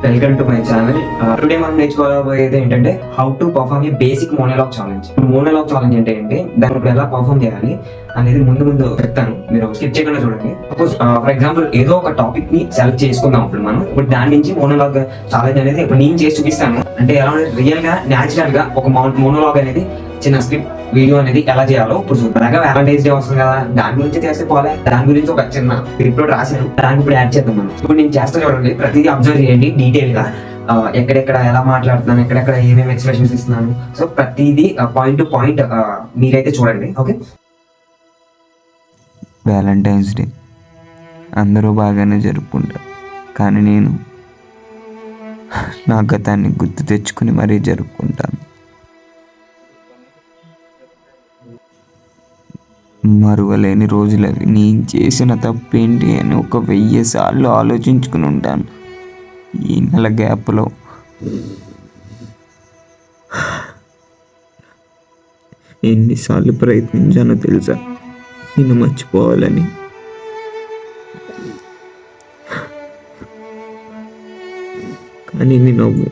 Welcome to my channel. Today మనం నేర్చుకోబోయేది ఏంటంటే how to perform A basic monologue challenge. Monologue challenge అంటే ఏంటి, దాన్ని ఇప్పుడు ఎలా పర్ఫార్మ్ చేయాలి అనేది ముందు చెప్తాను, మీరు స్కిప్ చేయకుండా చూడండి. సపోజ్ ఫర్ ఎగ్జాంపుల్ ఏదో ఒక టాపిక్ ని సెలెక్ట్ చేసుకుందాం. ఇప్పుడు దాని నుంచి మోనోలాగ్ ఛాలెంజ్ అనేది ఇప్పుడు నేను చేసి చూపిస్తాను. అంటే ఎలా రియల్ గా న్యాచురల్ గా ఒక మోనోలాగ్ అనేది చిన్న స్క్రిప్ట్ వీడియో అనేది ఎలా చేయాలో ఇప్పుడు చూద్దాం. వ్యాలంటైన్స్ డే వస్తుంది కదా, దాని గురించి చేస్తే పోలే, దాని గురించి ఒక చిన్న రిపోర్ట్ రాశాను, దాన్ని ఇప్పుడు యాడ్ చేద్దాం మనం. ఇప్పుడు నేను చేస్తా చూడండి, ప్రతిదీ అబ్జర్వ్ చేయండి డీటెయిల్ గా, ఎక్కడెక్కడ ఎలా మాట్లాడుతున్నాను, ఎక్కడెక్కడ ఏమేమి ఎక్స్ప్రెషన్స్ ఇస్తున్నాను. సో ప్రతిదీ పాయింట్ టు పాయింట్ మీరైతే చూడండి. ఓకే. వ్యాలంటైన్స్ డే అందరూ బాగానే జరుపుకుంటారు, కానీ నేను నా గతాన్ని గుర్తు తెచ్చుకుని మరీ జరుపుకుంటాను. మరువలేని రోజులవి. నేను చేసిన తప్పేంటి అని 1000 సార్లు ఆలోచించుకుని ఉంటాను. ఈ నెల గ్యాప్లో ఎన్నిసార్లు ప్రయత్నించానో తెలుసా నిన్ను మర్చిపోవాలని. కానీ నీ నవ్వు,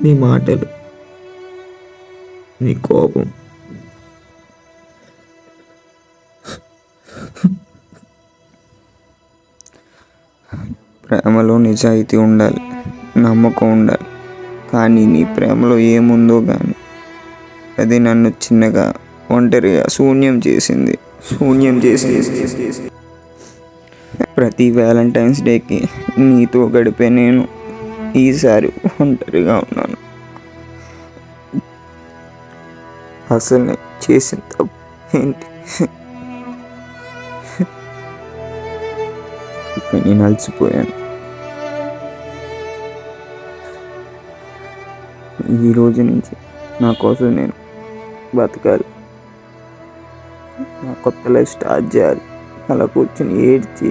నీ మాటలు, నీ కోపం, ప్రేమలో నిజాయితీ ఉండాలి, నమ్మకం ఉండాలి. కానీ నీ ప్రేమలో ఏముందో కానీ అది నన్ను చిన్నగా, ఒంటరిగా శూన్యం చేసింది. ప్రతి వ్యాలంటైన్స్ డేకి నీతో గడిపే నేను ఈసారి ఒంటరిగా ఉన్నాను. అసలు నేను చేసిన తప్పు ఏంటి? నేను అలసిపోయాను. ఈ రోజు నుంచి నా కోసం నేను బతకాలి, నా కొత్త లైఫ్ స్టార్ట్ చేయాలి. అలా కూర్చొని ఏడ్చి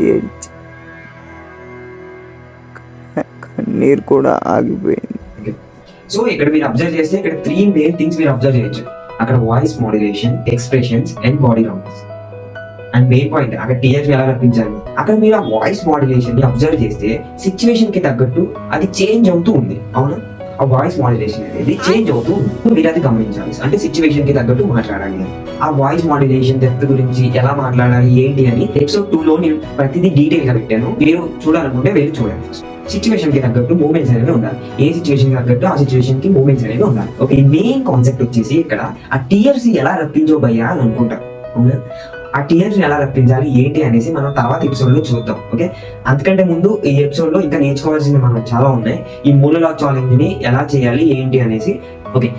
కన్నీరు కూడా ఆగిపోయింది. సో ఇక్కడ మీరు అబ్జర్వ్ చేస్తే ఇక్కడ 3 మెయిన్ థింగ్స్ మీరు అబ్జర్వ్ చేయొచ్చు. అక్కడ voice modulation, expressions and body language. And main point అక్కడ టీఎస్ ఎలా రప్పించాలి. అక్కడ మీరు ఆ వాయిస్ మాడ్యులేషన్ ని అబ్జర్వ్ చేస్తే సిచ్యువేషన్ కి తగ్గట్టు అది చేంజ్ అవుతూ ఉంది. అవునా, ఆ వాయిస్ మాడ్యులేషన్ అనేది చేంజ్ అవుతూ ఉంది, మీరు అది గమనించాలి. అంటే సిచ్యువేషన్ కి తగ్గట్టు మాట్లాడాలి. ఆ వాయిస్ మాడ్యులేషన్ డెప్త్ గురించి ఎలా మాట్లాడాలి ఏంటి అని ఎపిసోడ్ 2 లో నేను ప్రతిదీ డీటెయిల్ గా పెట్టాను. మీరు చూడాలనుకుంటే వెళ్ళి చూడండి. సిచ్యువేషన్ కి తగ్గట్టు మూమెంట్స్ అనేవి ఉండాలి. ఏ సిచ్యువేషన్ కి తగ్గట్టు ఆ సిచ్యువేషన్ కి మూమెంట్స్ అనేవి ఉండాలి. ఓకే, మెయిన్ కాన్సెప్ట్ వచ్చేసి ఇక్కడ ఆ టీయర్స్ ఎలా రప్పించోబయ్యా అని అనుకుంటారు. ఆ టీయర్స్ ఎలా రప్పించాలి ఏంటి అనేసి మనం తర్వాత ఎపిసోడ్ లో చూద్దాం. ఓకే, అంతకంటే ముందు ఈ ఎపిసోడ్ లో ఇంకా నేర్చుకోవాల్సింది మనం చాలా ఉన్నాయి. ఈ మోనోలాగ్ ఛాలెంజ్ ని ఎలా చేయాలి ఏంటి అనేసి. ఓకే,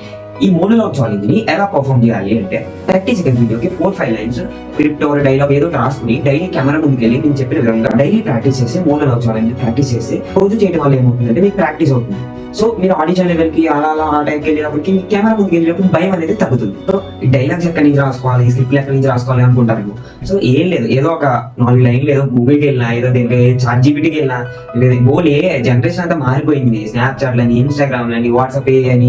ఈ మోనోలాగ్ ఛాలెంజ్ ని ఎలా పర్ఫార్మ్ చేయాలి అంటే 30 సెకండ్స్ వీడియోకి 4-5 లైన్స్ స్క్రిప్ట్ ఒక డైలాగ్ ఏదో రాసుకుని డైలీ కెమెరా ముందుకు వెళ్ళి నేను చెప్పిన విధంగా డైలీ ప్రాక్టీస్ చేసి మోనోలాగ్ ఛాలెంజ్ ప్రాక్టీస్ చేసి రోజు చేయడం వల్ల ఏమవుతుందంటే మీకు ప్రాక్టీస్ అవుతుంది. సో మీరు ఆడిషన్ లెవెల్ కి అలా ఆ టైంకి వెళ్ళినప్పటికి మీ కెమెరా ముందుకు వెళ్ళినప్పుడు భయం అనేది తగ్గుతుంది. సో ఈ డైలాగ్స్ ఎక్కడి నుంచి రాసుకోవాలి, స్క్రిప్ట్ ఎక్కడి నుంచి రాసుకోవాలి అనుకుంటారు. సో ఏం లేదు, ఏదో ఒక 4 లైన్లు ఏదో గూగుల్కి వెళ్ళినా, ఏదో దీనికి చాట్ జీపీటీకి వెళ్ళినా, బోలే జనరేషన్ అంతా మారిపోయింది. స్నాప్చాట్ అని, ఇన్స్టాగ్రామ్ అని, వాట్సాప్ అని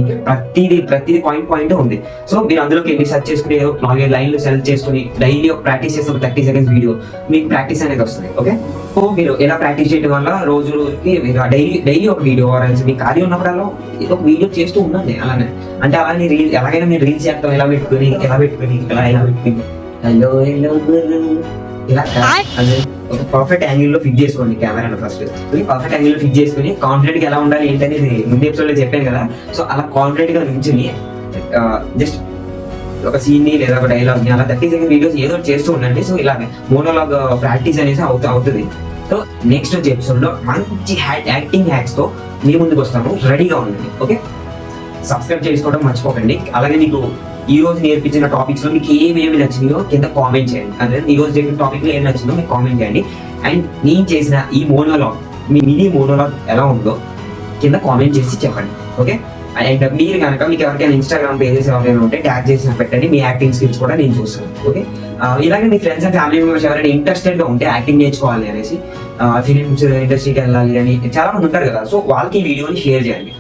ప్రతిదీ పాయింట్ ఉంది. సో మీరు అందులోకి వెళ్ళి సెర్చ్ చేసుకుని ఏదో 4-5 లైన్లు సెలెక్ట్ చేసుకుని డైలీ ఒక ప్రాక్టీస్ చేస్తే 30 సెకండ్స్ వీడియో మీకు ప్రాక్టీస్ అనేది వస్తుంది. ఓకే, సో మీరు ఎలా ప్రాక్టీస్ చేయడం వల్ల రోజుకి డైలీ ఒక వీడియో మీకు ఖాళీ ఉన్నప్పుడల్లా ఒక వీడియో చేస్తూ ఉండండి. అలానే అంటే అలానే ఎలాగైనా మీరు రీల్స్ చేస్తాం, ఎలా పెట్టుకుని హలో ఇలా అదే ఒక పర్ఫెక్ట్ యాంగిల్ లో ఫిక్స్ చేసుకోండి కెమెరా. ఫస్ట్ పర్ఫెక్ట్ యాంగిల్ లో ఫిక్స్ చేసుకుని కాన్ఫిడెంట్ గా ఎలా ఉండాలి ఏంటనేది ముందు ఎపిసోడ్ లో చెప్పాను కదా. సో అలా కాన్ఫిడెంట్ గా నుంచుని జస్ట్ ఒక సీన్ ని లేదా ఒక డైలాగ్ ని అలా 30 సెకండ్ వీడియోస్ ఏదో చేస్తూ ఉండండి. సో ఇలాగే మోనోలాగ్ ప్రాక్టీస్ అనేసి అవుతుంది. సో నెక్స్ట్ వచ్చే ఎపిసోడ్ లో మంచి యాక్టింగ్ హ్యాక్స్ తో మీ ముందుకు వస్తాను, రెడీగా ఉండండి. ఓకే, సబ్స్క్రైబ్ చేసుకోవడం మర్చిపోకండి. అలాగే మీకు ఈ రోజు నేర్పించిన టాపిక్స్ లో మీకు ఏమేమి నచ్చినాయో కింద కామెంట్ చేయండి. అంటే ఈ రోజు చెప్పిన టాపిక్ లో ఏం నచ్చిందో మీకు కామెంట్ చేయండి. అండ్ నేను చేసిన ఈ మోనోలాగ్, మీ మినీ మోనోలాగ్ ఎలా ఉందో కింద కామెంట్ చేసి చెప్పండి. ఓకే, అండ్ మీరు కనుక మీకు ఎవరికైనా ఇన్స్టాగ్రామ్ పేజెస్ ఎవరైనా ఉంటే ట్యాగ్ చేసిన పెట్టండి. మీ యాక్టింగ్ స్కిల్స్ కూడా నేను చూస్తాను. ఓకే, ఇలాగే మీ ఫ్రెండ్స్ అండ్ ఫ్యామిలీ మెంబర్స్ ఎవరైనా ఇంట్రెస్టెడ్ గా ఉంటే యాక్టింగ్ నేర్చుకోవాలి అనేసి, ఫిలిమ్స్ ఇండస్ట్రీకి వెళ్ళాలి అని చాలా మంది ఉంటారు కదా. సో వాళ్ళకి ఈ వీడియోని షేర్ చేయండి.